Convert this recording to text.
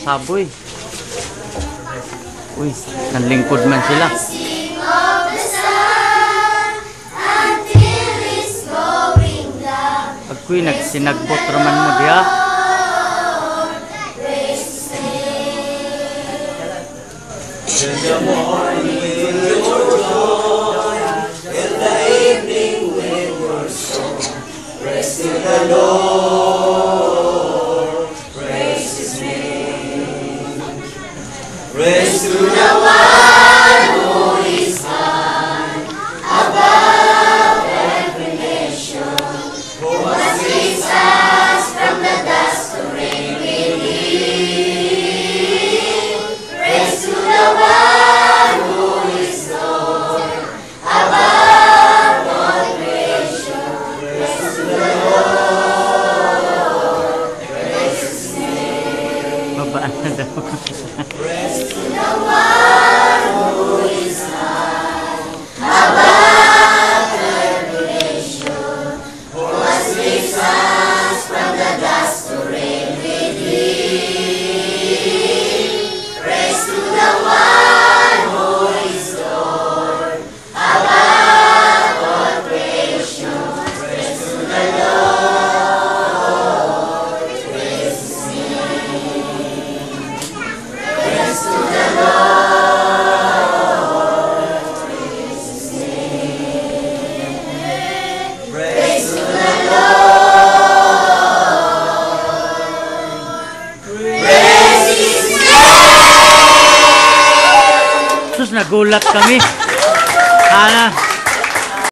kasaboy. Uy, nanlingkod man sila. Agko'y nagsinagbot raman mo diya. In the morning with your joy, in the evening with your song, rest in the Lord, praise His name. Praise to the one who is high, above every nation, who has raised us from the dust to reign with Him. Praise to the one who is Lord, above all creation. Praise to the Lord, praise His name. Babaan na daw. Praise to the one who is high, above every nation, who has raised us from the dust to reign with Him. Praise to the one who is Lord, above all creation. Praise to the Lord, praise His name. Praise to the Lord, praise His name. Praise to the Lord, praise His name. Sus, nagulat kami. Ana.